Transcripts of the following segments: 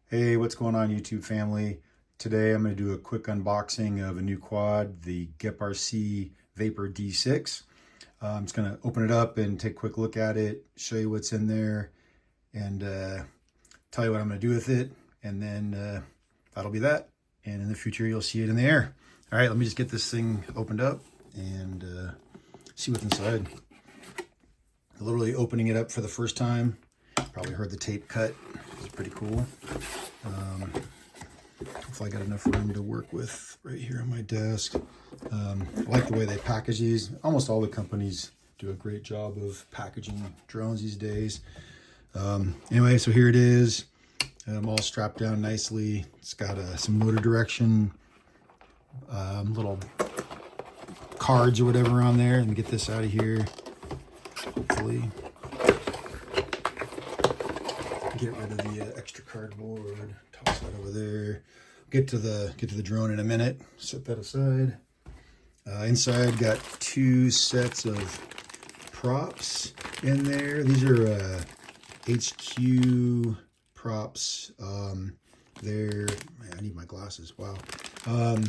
Hey, what's going on, YouTube family? Today I'm going to do a quick unboxing of a new quad, the GEPRC Vapor D6. I'm just going to open it up and take a quick look at it, show you what's in there, and tell you what I'm going to do with it, and then that'll be that. And in the future, you'll see it in the air. All right, let me just get this thing opened up and see what's inside. Literally opening it up for the first time. Probably heard the tape cut. It's pretty cool. Hopefully I got enough room to work with right here on my desk. I like the way they package these. Almost all the companies do a great job of packaging drones these days. Anyway, so here it is. All strapped down nicely. It's got some motor direction, little cards or whatever on there. Let me get this out of here. Hopefully get rid of the extra cardboard. Toss that over there. Get to the drone in a minute. Set that aside. Inside got two sets of props in there. These are HQ props. They're, man, I need my glasses. Wow. Let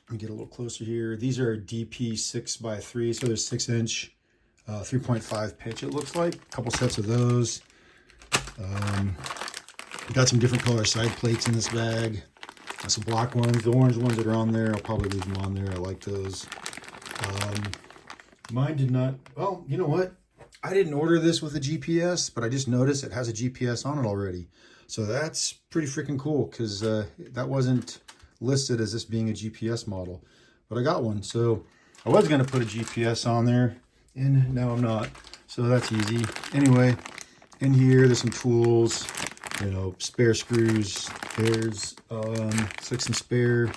me get a little closer here. These are DP 6x3, so there's 6-inch, 3.5 pitch. It looks like a couple sets of those. Got some different color side plates in this bag. Got some black ones. The orange ones that are on there, I'll probably leave them on there. I like those. Mine did not. Well, you know what? I didn't order this with a GPS, but I just noticed it has a GPS on it already. So that's pretty freaking cool, because that wasn't listed as this being a GPS model. But I got one. So I was going to put a GPS on there, and now I'm not. So that's easy. Anyway, in here, there's some tools. You know, spare screws. There's like some spare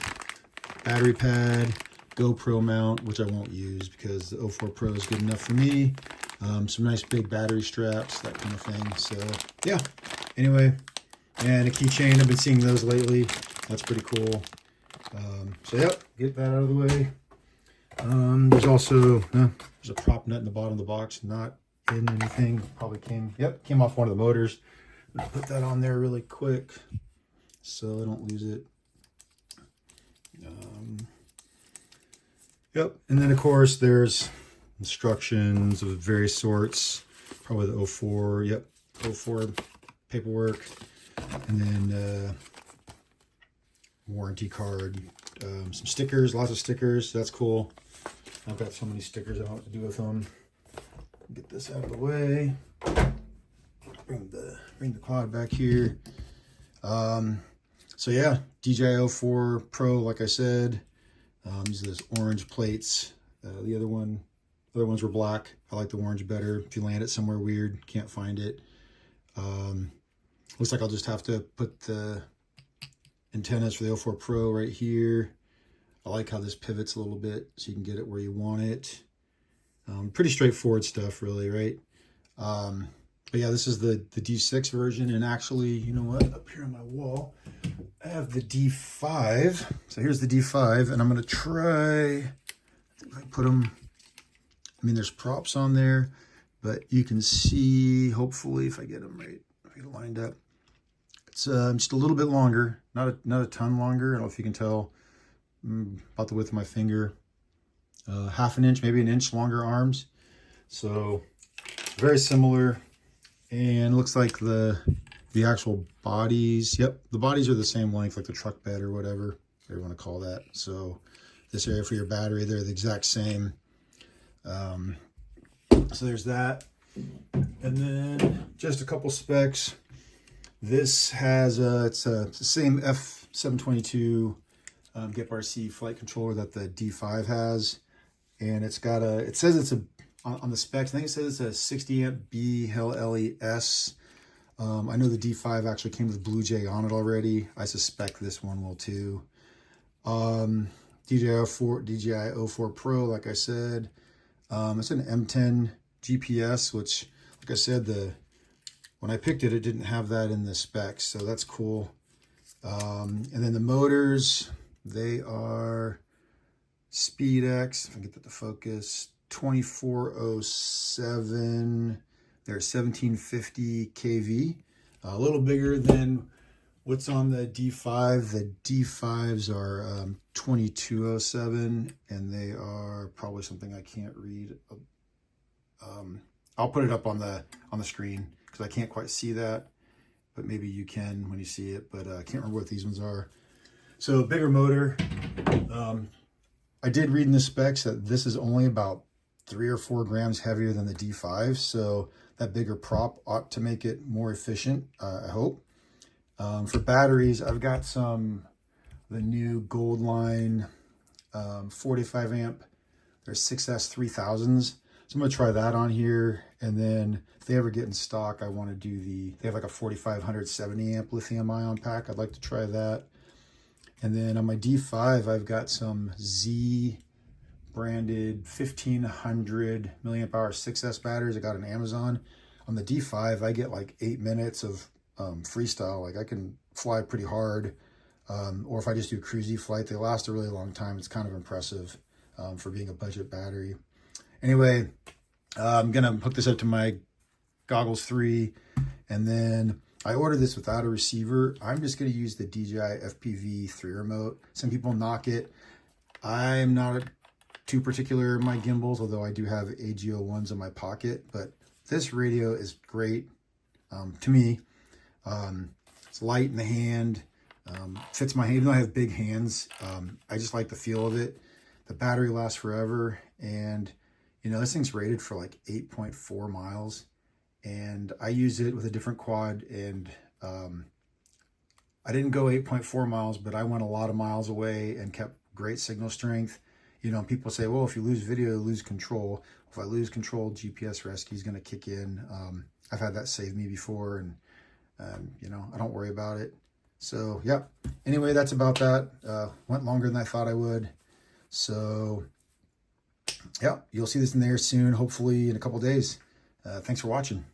battery pad, GoPro mount, which I won't use because the 04 Pro is good enough for me. Some nice big battery straps, that kind of thing. So yeah. Anyway, and a keychain. I've been seeing those lately. That's pretty cool. So yep, get that out of the way. There's also there's a prop nut in the bottom of the box, not in anything. Probably came off one of the motors. Let's put that on there really quick so I don't lose it. Yep, and then of course there's instructions of various sorts. Probably the 04, yep, 04 paperwork, and then warranty card, some stickers, lots of stickers. That's cool. I've got so many stickers I don't know what to do with them. Get this out of the way. Bring the quad back here. So yeah, DJI 04 Pro, like I said. These are those orange plates. The other ones were black. I like the orange better. If you land it somewhere weird, can't find it. Looks like I'll just have to put the antennas for the 04 Pro right here. I like how this pivots a little bit so you can get it where you want it. Pretty straightforward stuff, really, right? But yeah, this is the D6 version, and actually, you know what? Up here on my wall, I have the D5. So here's the D5, and I'm gonna try. I think if I put them, I mean, there's props on there, but you can see, hopefully, if I get them right, if I get it lined up, it's just a little bit longer, not a ton longer. I don't know if you can tell, about the width of my finger. Half an inch, maybe an inch longer arms. So very similar. And it looks like the actual bodies, yep, the bodies are the same length, like the truck bed or whatever you want to call that. So this area for your battery, they're the exact same. So there's that. And then just a couple specs. This has it's the same F722 GEPRC flight controller that the D5 has, and it's got it says it's on the specs, I think it says it's a 60 amp BLS. I know the D5 actually came with Bluejay on it already. I suspect this one will too. DJI 04 Pro, like I said. It's an M10 GPS, which, like I said, when I picked it, it didn't have that in the specs, so that's cool. And then the motors, they are SpeedX, if I can get that to focus, 2407. They're 1750 kV. A little bigger than what's on the D5. The D5s are 2207, and they are probably something I can't read. I'll put it up on the screen because I can't quite see that, but maybe you can when you see it. But I can't remember what these ones are. So bigger motor. I did read in the specs that this is only about 3 or 4 grams heavier than the D5, so that bigger prop ought to make it more efficient, I hope. For batteries, I've got the new Gold Line 45 amp. They're 6S 3000s. So I'm gonna try that on here, and then if they ever get in stock, I want to do they have like a 4500 70 amp lithium ion pack. I'd like to try that. And then on my D5, I've got some ZEEE branded 1500 milliamp hour 6S batteries I got on Amazon. On the D5, I get like 8 minutes of freestyle. Like I can fly pretty hard, or if I just do cruisy flight, they last a really long time. It's kind of impressive for being a budget battery. Anyway, I'm gonna hook this up to my Goggles 3, and then I ordered this without a receiver. I'm just gonna use the DJI FPV 3 remote. Some people knock it. I'm not too particular in my gimbals, although I do have AGO ones in my pocket, but this radio is great to me. It's light in the hand, fits my hand. Even though I have big hands, I just like the feel of it. The battery lasts forever, and you know, this thing's rated for like 8.4 miles, and I used it with a different quad, and I didn't go 8.4 miles, but I went a lot of miles away and kept great signal strength. You know, people say, well, if you lose video, you lose control. If I lose control, GPS rescue is going to kick in. I've had that save me before, and you know, I don't worry about it. So, yeah. Anyway, that's about that. Went longer than I thought I would. So, yeah, you'll see this in there soon, hopefully in a couple days. Thanks for watching.